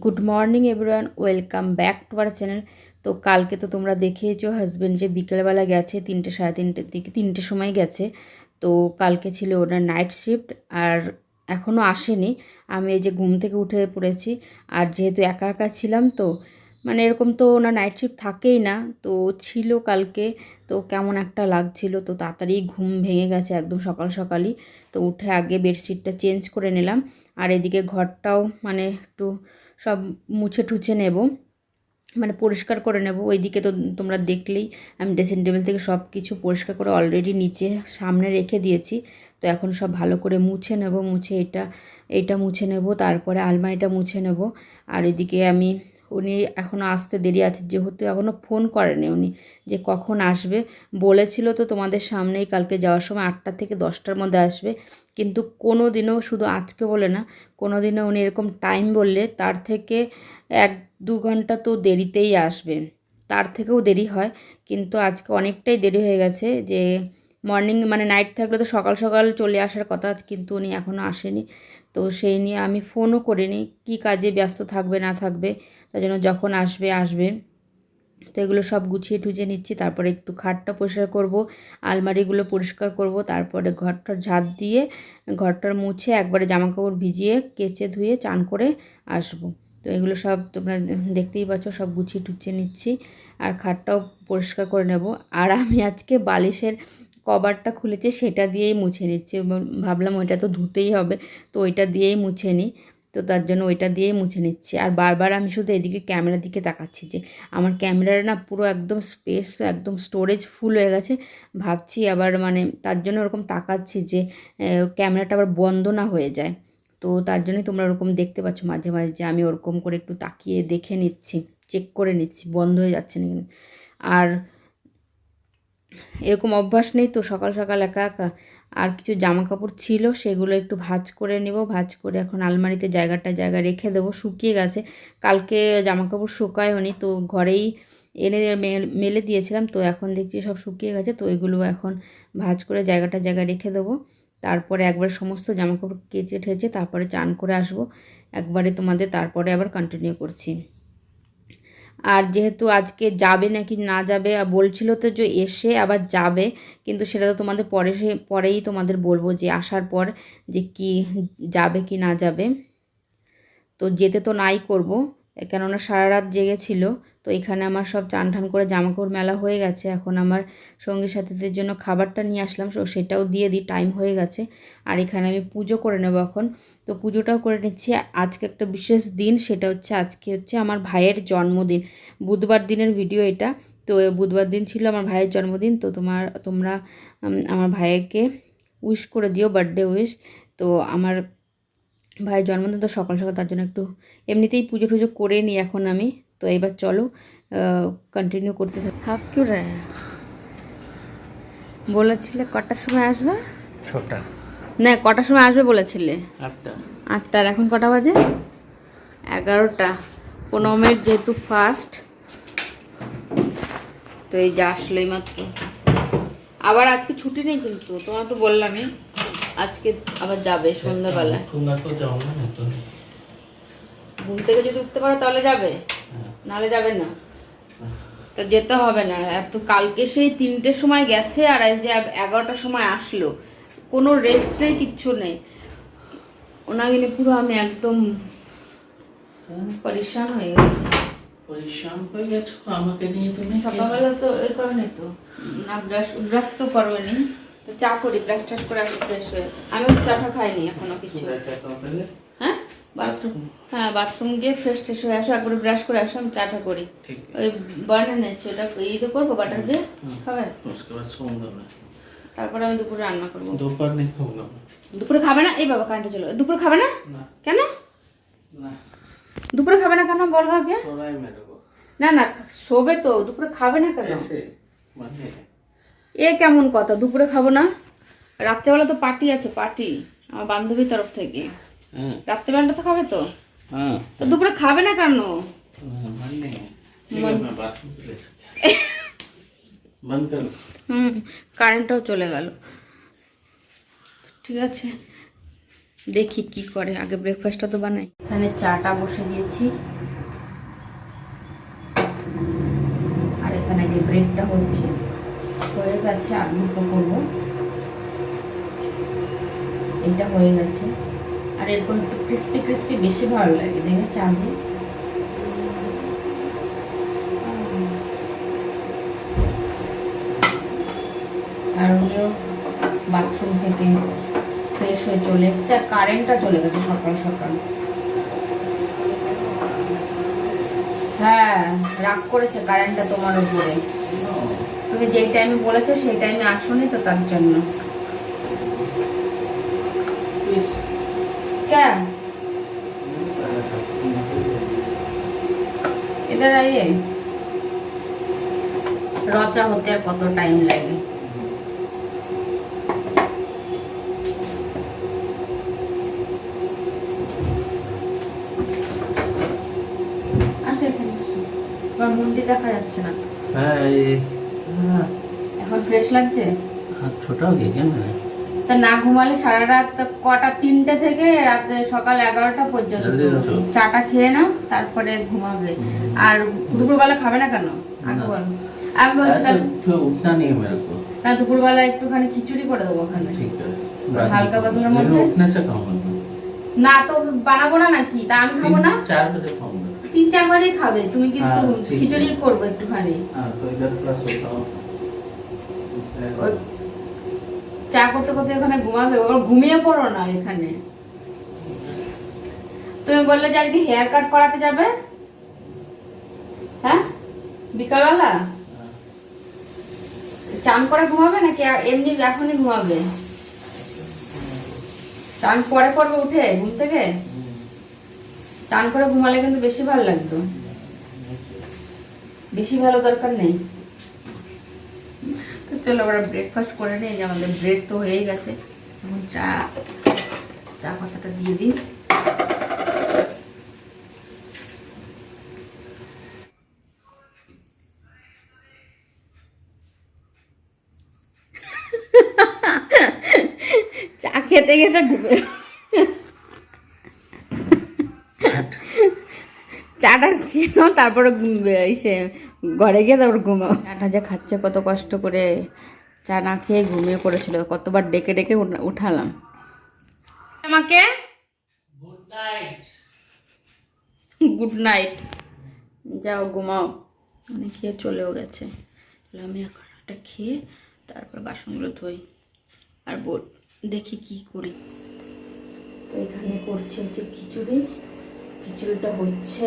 Good morning everyone, welcome back to our channel. তো কালকে তো তোমরা দেখেইছো হাজব্যান্ড যে বিকেলবেলা গেছে 3টে সাড়ে 3টের দিকে, 3টের সময় গেছে। তো কালকে ছিল ওনার নাইট শিফট আর এখনও আসেনি। আমি এই যে ঘুম থেকে উঠে পড়েছি, আর যেহেতু একা একা ছিলাম তো মানে এরকম তো ওনার নাইট শিফট থাকেই না, তো ছিল কালকে। তো কেমন একটা লাগছিল, তো তাড়াতাড়ি ঘুম ভেঙে গেছে একদম সকাল সকালই। তো উঠে আগে বেডশিটটা চেঞ্জ করে নিলাম, আর এদিকে ঘরটাও মানে একটু সব মুছে টুছে নেব, মানে পরিষ্কার করে নেব। ওইদিকে তো তোমরা দেখলেই আমি ড্রেসিং টেবিল থেকে সব কিছু পরিষ্কার করে অলরেডি নিচে সামনে রেখে দিয়েছি। তো এখন সব ভালো করে মুছে নেব, মুছে এইটা মুছে নেব, তারপরে আলমারিটা মুছে নেব। আর এদিকে আমি উনি এখনও আসতে দেরি আছে, যেহেতু এখনও ফোন করেনি উনি যে কখন আসবে। বলেছিল তো তোমাদের সামনেই কালকে যাওয়ার সময় 8টা থেকে 10টার মধ্যে আসবে, কিন্তু কোনো দিনও, শুধু আজকে বলে না, কোনো দিনও উনি এরকম টাইম বললে তার থেকে 1-2 ঘন্টা তো দেরিতেই আসবে, তার থেকেও দেরি হয়। কিন্তু আজকে অনেকটাই দেরি হয়ে গেছে, যে মর্নিং মানে নাইট থাকলে তো সকাল সকাল চলে আসার কথা, কিন্তু উনি এখনও আসেনি। তো সেই নিয়ে আমি ফোনও করিনি, কী কাজে ব্যস্ত থাকবে না থাকবে, তার জন্য যখন আসবে আসবে। তো এগুলো সব গুছিয়ে টুছিয়ে নিচ্ছি, তারপরে একটু খাটটা পরিষ্কার করব, আলমারিগুলো পরিষ্কার করব, তারপরে ঘরটার ঝাঁট দিয়ে ঘরটার মুছে একবারে জামাকাপড় ভিজিয়ে কেচে ধুয়ে চান করে আসবো। তো এগুলো সব তোমরা দেখতেই পাচ্ছ, সব গুছিয়ে টুছিয়ে নিচ্ছি, আর খাটটাও পরিষ্কার করে নেব। আর আমি আজকে বালিশের কভারটা খুলেছি, সেটা দিয়েই মুছে নিচ্ছি। ভাবলাম ওইটা তো ধুতেই হবে, তো ওইটা দিয়েই মুছে নিই। তো তার জন্য ওইটা দিয়েই মুছে নিচ্ছি। আর বারবার আমি শুধু এদিকে ক্যামেরার দিকে তাকাচ্ছি, যে আমার ক্যামেরার না পুরো একদম স্পেস, একদম স্টোরেজ ফুল হয়ে গেছে। ভাবছি আবার মানে তার জন্য ওরকম তাকাচ্ছি যে ক্যামেরাটা আবার বন্ধ না হয়ে যায়। তো তার জন্যই তোমরা ওরকম দেখতে পাচ্ছ মাঝে মাঝে, যে আমি ওরকম করে একটু তাকিয়ে দেখে নিচ্ছি, চেক করে নিচ্ছি বন্ধ হয়ে যাচ্ছে না কিন্তু। আর এরকম অভ্যাস নেই তো সকাল সকাল একা একা। আর কিছু জামা কাপড় ছিল, সেগুলো একটু ভাঁজ করে নেব, ভাঁজ করে এখন আলমারিতে জায়গা রেখে দেবো। শুকিয়ে গেছে, কালকে জামা কাপড় শুকায়নি, তো ঘরেই এনে মেলে দিয়েছিলাম। তো এখন দেখছি সব শুকিয়ে গেছে, তো এগুলো এখন ভাঁজ করে জায়গা রেখে দেবো। তারপরে একবার সমস্ত জামা কাপড় কেচে ঠেচে তারপরে চান করে আসবো একবারে তোমাদের, তারপরে আবার কন্টিনিউ করছি। আর যেহেতু আজকে যাবে নাকি না যাবে বলছিল, তো যে এসে আবার যাবে, কিন্তু সেটা তো তোমাদের পরেই তোমাদের বলবো, যে আসার পর যে কি যাবে কি না যাবে। তো যেতে তো নাই করব, কেননা সারা রাত জেগেছিল। তো এখানে আমার সব চান ঠান করে জামাকাপড় মেলা হয়ে গেছে, এখন আমার সঙ্গী সাথীদের জন্য খাবারটা নিয়ে আসলাম, তো সেটাও দিয়ে দিই, টাইম হয়ে গেছে। আর এখানে আমি পুজো করে নেব এখন। তো পুজোটাও করে নিচ্ছি। আজকে একটা বিশেষ দিন, সেটা হচ্ছে আজকে হচ্ছে আমার ভাইয়ের জন্মদিন। বুধবার দিনের ভিডিও এটা। তো বুধবার দিন ছিল আমার ভাইয়ের জন্মদিন। তো তোমরা আমার ভাইকে উইশ করে দিও, বার্থডে উইশ। তো আমার ভাইয়ের জন্মদিন তো সকাল সকাল, তার জন্য একটু এমনিতেই পুজো টুজো করে নিই এখন আমি। তো এবার চলো কন্টিনিউ করতে থাকি। হাফ কিউ রে বলেছিলে কটার সময় আসবে? 6টা। না, কটার সময় আসবে বলেছিলে? 8টা। 8টার, এখন কটা বাজে? 11টা 15 মিনিট, যেহেতু ফার্স্ট। তো এই যা আসলোই মাত্র। আবার আজকে ছুটি নেই কিন্তু, তোমার তো বললামই আজকে আবার যাবে সন্ধ্যাবেলায়। তোমরা তো যাও না তো। ঘুম থেকে যদি উঠতে পারো তাহলে যাবে, নাহলে যাবে না। তো যেতে হবে না এত। কালকে সেই 3টের সময় গেছে, আর আজ যে 11টার সময় আসলো, কোনো রেস্ট নেই, কিচ্ছু নেই। ওনাকে পুরো আমি একদম পরিশান হয়ে গেছি। পরিশ্রম হয়ে গেছো আমাকে নিয়ে তুমি। সকালবেলা তো এই কারণে তো না, ব্রাশ তো করবেনি, তো চা করি, ব্রাশ টাশ করে একটু ফ্রেশ হয়ে। আমি চাটা খাইনি এখনো কিছু। হ্যাঁ বাথরুম গিয়ে ফ্রেশ ট্রেশ হয়ে আসো, একবারে ব্রাশ করে আসো, আমি চাটা করি। ওই বানানো নিয়েছি, ওটা এই তো করবো, বাটার দিয়ে খাবে। তারপরে আমি দুপুরে রান্না করবো। দুপুরে খাবে না? এই বাবা কারেন্টে চলো। দুপুরে খাবে না কেন? দুপুরে খাবে না কেন বলবো আগে। না না, শোবে তো, দুপুরে খাবে না কেন? এ কেমন কথা, দুপুরে খাবো না? রাত্রেবেলা তো পার্টি আছে, পার্টি আমার বান্ধবীর তরফ থেকে। রাত্রেবেলাটা তো খাবে তো, তো দুপুরে খাবে না কেন? কারেন্টটাও চলে গেল। ঠিক আছে, দেখি কি করে, আগে ব্রেকফাস্টটা তো বানাই। এখানে চাটা বসে দিয়েছি, আর এখানে যে ব্রেডটা হচ্ছে হয়ে গেছে, আর দুটো করবো, এটা হয়ে গেছে। আর এরকম একটু ক্রিস্পি ক্রিস্পি বেশি ভালো লাগে দেখে চা দিয়ে। আর উনিও বাথরুম থেকে ফ্রেশ হয়ে চলে এসছে, আর কারেন্টটা চলে গেছে সকাল সকাল। হ্যাঁ, রাগ করেছে কারেন্টটা তোমার উপরে। তুমি যেই টাইমে বলেছো সেই টাইমে আসোনি তো, তার জন্য। क्या इधर आइए, रचा होते আর কত টাইম লাগে। আসো এখানে, তোমার মুন্ডি দেখা যাচ্ছে না। এখন ফ্রেশ লাগছে? ছোট हो गया क्या मैंने? তা না ঘুমালে সারা রাত কটা, 3টে থেকে রাতে সকাল 11টা পর্যন্ত চাটা খেয়ে নাও, তারপরে ঘুমাবে। আর দুপুরবেলা খাবে না কেন? আগে বলো। আগে বলছি उठना नहीं है मेरे को। না, দুপুরবেলা একটুখানি খিচুড়ি করে দেবো ওখানে, ठीक है, হালকা পাতলার মধ্যে। उठने से खाऊंगा না তো বানাবো না নাকি, তা আমি খাবো না। 4 बजे खाऊंगा। 3-4 বাজেই খাবে তুমি, কিন্তু হ্যাঁ, ঠিক খিচুড়ি আছে। করবো একটুখানি। हाँ तो इधर प्लस होता हूँ। ওই চা করতে করতে ওখানে ঘুমাবে, ওর ঘুমিয়ে পড়ো না এখানে। তুমি বললে যে আজকে হেয়ার কাট করাতে যাবে, হ্যাঁ বিকালবেলা। চান করে ঘুমাবে নাকি এমনি এখনই ঘুমাবে? চান পরে করবে উঠে ঘুম থেকে। চান করে ঘুমালে কিন্তু বেশি ভালো লাগতো, বেশি ভালো দরকার নেই। তো চলো আমরা ব্রেকফাস্ট করে নিই, যে আমাদের ব্রেড তো হয়েই গেছে। এখন চা পাতাটা দিয়ে দিই। চা খেতে খেতে ঘুমে, চাটা খেয়ে নাও, তারপরে এসে ঘরে গিয়ে তারপর ঘুমাও। চাটা যে খাচ্ছে কত কষ্ট করে, চা না খেয়ে ঘুমিয়ে পড়েছিল, কতবার ডেকে ডেকে উঠালাম আমাকে। Good night. গুড নাইট, যাও ঘুমাও। আমি খেয়ে চলেও গেছে। আমি এখন একটা খেয়ে তারপর বাসনগুলো ধুই, আর দেখি কি করি। তো এখানে করছি হচ্ছে খিচুড়ি, খিচুড়িটা হচ্ছে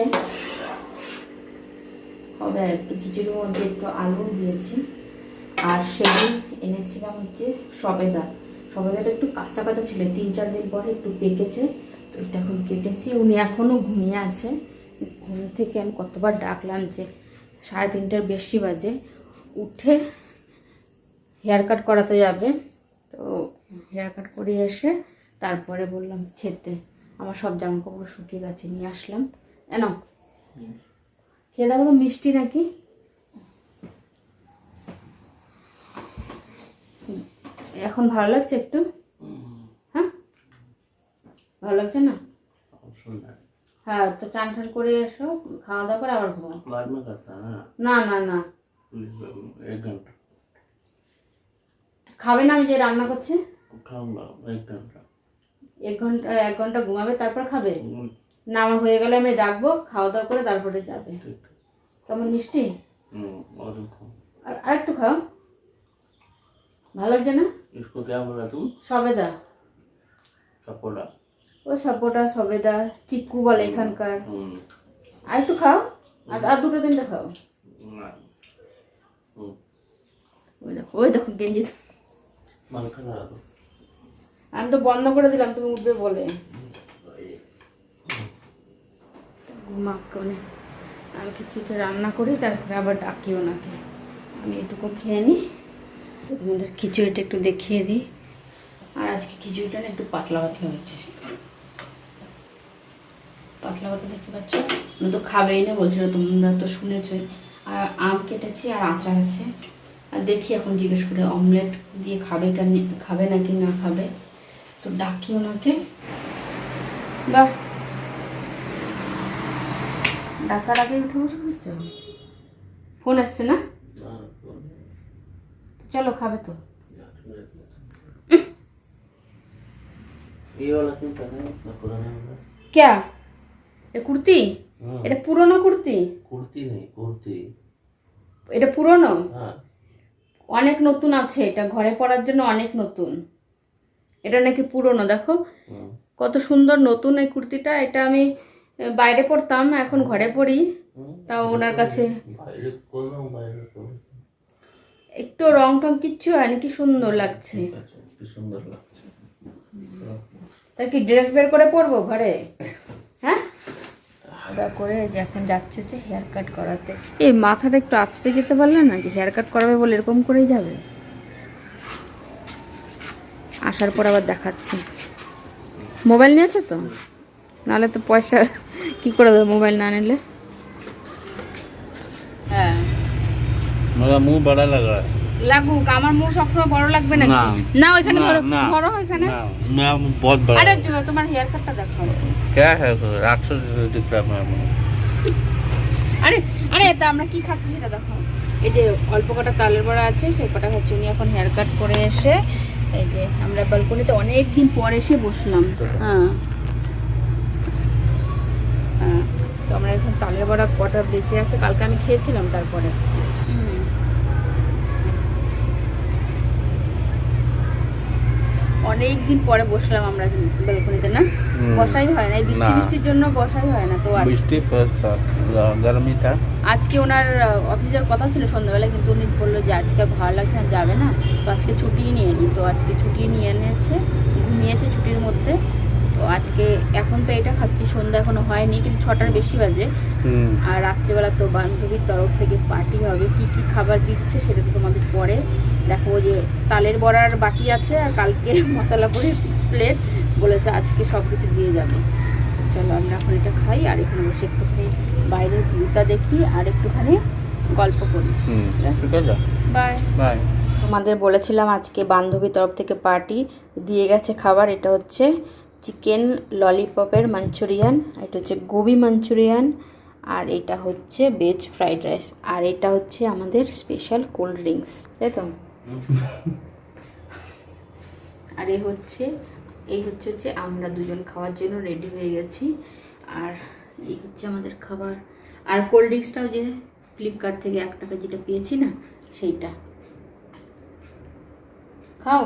হবে। আর একটু খিচুড়ির মধ্যে একটু আলু দিয়েছি, আর সেদিন এনেছিলাম হচ্ছে সবেদাটা একটু কাঁচা কাঁচা ছিল, 3-4 দিন পরে একটু পেকেছে, তো এটা এখন কেটেছি। উনি এখনও ঘুমিয়ে আছে, ঘুম থেকে আমি কতবার ডাকলাম, যে 3:30টার বেশি বাজে, উঠে হেয়ার কাট করাতে যাবে। তো হেয়ার কাট করিয়ে এসে তারপরে বললাম খেতে। আমার সব জামা কাপড় শুকিয়ে গেছে, নিয়ে আসলাম। এনো খেয়ে দেখো তো মিষ্টি নাকি। এখন ভালো লাগছে একটু? হ্যাঁ ভালো লাগছে না? হ্যাঁ, তো চান টান করে এসো, খাওয়া দাওয়া করে আবার ঘুমাও। बाद में करता है না না না, 1 घंटा খাবে না? আমি যে রান্না করছি खाऊंगा 1 घंटा। 1 ঘন্টা ঘুমাবে, তারপর খাবে না? আমার হয়ে গেলে আমি ডাকবো, খাওয়া দাওয়া করে তারপরে যাবে। কেমন মিষ্টি? আর একটু খাও, ভালো লাগছে না? इसको क्या बोला तू? সবেদা, सपोटा। ওই সাপোটা সবেদা চিক্কু বলে এখানকার। আর একটু খাও, আর 2-3টা খাও। ওই দেখো গেঞ্জি, আমি তো বন্ধ করে দিলাম, তুমি উঠবে বলে। মাকে আমি কিছু রান্না করি, তারপরে আবার ডাকি ওনাকে। আমি এটুকু খেয়ে নিই, তোমাদের খিচুড়িটা একটু দেখিয়ে দিই। আর আজকে খিচুড়িটা না একটু পাতলা পাতলা হয়েছে, পাতলা পাতলা দেখতে পাচ্ছ। না তো খাবেই না বলছিল, তোমরা তো শুনেছই। আর আম কেটেছি, আর আচার আছে। আর দেখি এখন জিজ্ঞেস করে অমলেট দিয়ে খাবে নাকি না খাবে, তো ডাকি ওনাকে। বাহ, ডাকার আগে উঠে বসে পড়ছো? ফোন আসছে না? চলো খাবে তো। ये वाला क्यों पहना है इतना पुराना वाला? क्या এ কুর্তি? हाँ, এটা পুরনো কুর্তি? कुर्ती नहीं कुर्ती। এটা পুরনো? हाँ অনেক নতুন আছে, এটা ঘরে পরার জন্য অনেক নতুন। এটা নাকি পুরনো, দেখো हाँ, কত সুন্দর নতুন এই কুর্তিটা। এটা আমি বাইরে পরতাম, এখন ঘরে পরি। हाँ। তাও ওনার কাছে বাইরে করলাম বাইরে করলাম। একটু রং টং কিচ্ছু হয়নি, কি সুন্দর লাগছে। ঠিক আছে, কি সুন্দর লাগছে। তাই কি ড্রেস বের করে পরবো ঘরে? হ্যাঁ, খাওয়া করে যে এখন যাচ্ছে যে হেয়ার কাট করাতে। এই মাথাটা একটু আঁচড়ে যেতে পারলে না, যে হেয়ার কাট করাবে বলে এরকম করেই যাবে। আসার পর আবার দেখাচ্ছি। মোবাইল নিয়েছো তো? নাহলে তো পয়সা কি করে দেবো মোবাইল না নিলে। হ্যাঁ मेरा मुंह बड़ा लग रहा है। লাগুক, আমার মুখ সবসময় বড় লাগবে নাকি? না। না ওইখানে ধরো, না। ধরো ওইখানে। ना, मेरा मुंह बहुत बड़ा আরে है। তোমার হেয়ার কাটটা দেখো। क्या है राक्षस दिख रहा है मेरा मुंह। আরে আরে তা আমরা কি খাচ্ছি সেটা দেখো। এই যে অল্প কটা তালের বড়া আছে, সেই কটা খাচ্ছি। উনি এখন হেয়ার কাট করে এসে, এই যে আমরা ব্যালকনিতে অনেক দিন পর এসে বসলাম। হ্যাঁ হ্যাঁ, তো আমরা এখন তালের বড়া কটা বেঁচে আছে, কালকে আমি খেয়েছিলাম। তারপরে অনেক দিন পরে বসলাম আমরা ব্যালকনিতে, না বসাই হয় না, এই বৃষ্টি না। বৃষ্টির জন্য বসাই হয় না। তো বৃষ্টি প্লাস গরমই था। আজকে ওনার অফিসের কথা ছিল সন্ধ্যাবেলায়, কিন্তু উনি বললো যে আজকে আর ভালো লাগছে না, যাবে না। তো আজকে ছুটিই নিয়ে নিই। তো আজকে ছুটি নিয়ে নিয়েছে, ঘুমিয়েছে ছুটির মধ্যে। তো আজকে এখন তো এটা খাচ্ছি, সন্ধ্যা এখনো হয়নি, কিন্তু 6টার বেশি বাজে। আর রাত্রিবেলা তো বান্ধবীর তরফ থেকে পার্টি হবে। কি কি খাবার দিচ্ছে সেটা তো তোমাদের পরে দেখো। যে তালের বড়ার বাকি আছে, আর কালকে মশলা করে প্লেট বলেছে আজকে সব কিছু দিয়ে যাবে। চলো আমরা এখন এটা খাই, আর এখানে বসে একটুখানি বাইরের ভিউটা দেখি, আর একটুখানি গল্প করি। ঠিক আছে, বাই বাই। তোমাদের বলেছিলাম আজকে বান্ধবীর তরফ থেকে পার্টি দিয়ে গেছে খাবার। এটা হচ্ছে চিকেন ললিপপের মাঞ্চুরিয়ান, এটা হচ্ছে গোবি মাঞ্চুরিয়ান, আর এটা হচ্ছে ভেজ ফ্রাইড রাইস, আর এটা হচ্ছে আমাদের স্পেশাল কোল্ড ড্রিঙ্কস, তাই তো? আর এই হচ্ছে আমরা দুজন খাওয়ার জন্য রেডি হয়ে গেছি। আর এই হচ্ছে আমাদের খাবার। আর কোল্ড ড্রিঙ্কসটাও যে ফ্লিপকার্ট থেকে 1 টাকা যেটা পেয়েছি না, সেইটা খাও।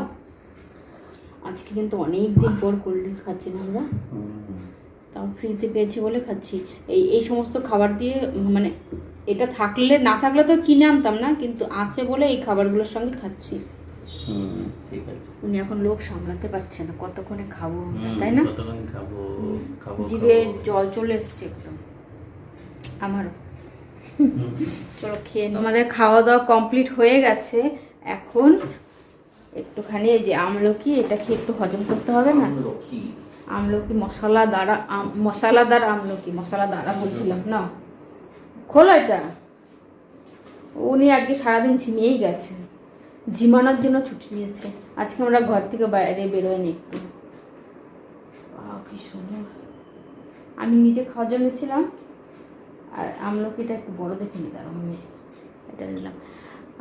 আজকে কিন্তু অনেক দিন পর কোল্ড ড্রিঙ্কস খাচ্ছি না আমরা, তাও ফ্রিতে পেয়েছি বলে খাচ্ছি। এই সমস্ত খাবার দিয়ে, মানে এটা থাকলে না থাকলে তো কিনে আনতাম না, কিন্তু আছে বলে এই খাবারগুলোর সঙ্গে খাচ্ছি। ঠিক আছে। উনি এখন লোক সামলাতে পারছে না, কতক্ষণে খাবো, তাই না? কতক্ষণ খাবো খাবো জিভে জল চলে এসছে একদম আমারও। চলো খেয়ে নিই। আমাদের খাওয়া দাওয়া কমপ্লিট হয়ে গেছে। এখন একটুখানি এই যে আমলকি, এটা খেয়ে একটু হজম করতে হবে না। আমলকি মশলাদার আমলকি, মশলাদার বলছিলাম না, খোলো এটা। উনি আজকে সারাদিন ঝিমিয়েই গেছে, ঝিমানোর জন্য ছুটি নিয়েছে। আজকে আমরা ঘর থেকে বাইরে বেরোয়নি একটু। কি সুন্দর। আমি নিজে খাওয়ার জন্য ছিলাম, আর আমলকিটা একটু বড় দেখে নি, দাঁড়াও আমি এটা নিলাম।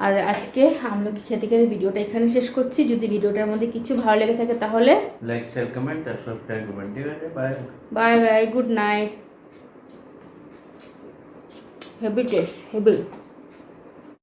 আর আজকে আমলকি খেতে খেতে ভিডিওটা এখানে শেষ করছি। যদি ভিডিওটার মধ্যে কিছু ভালো লেগে থাকে তাহলে লাইক শেয়ার কমেন্ট আর সাবস্ক্রাইব করবেন। ঠিক আছে, bye bye bye, good night. Heavy taste, heavy.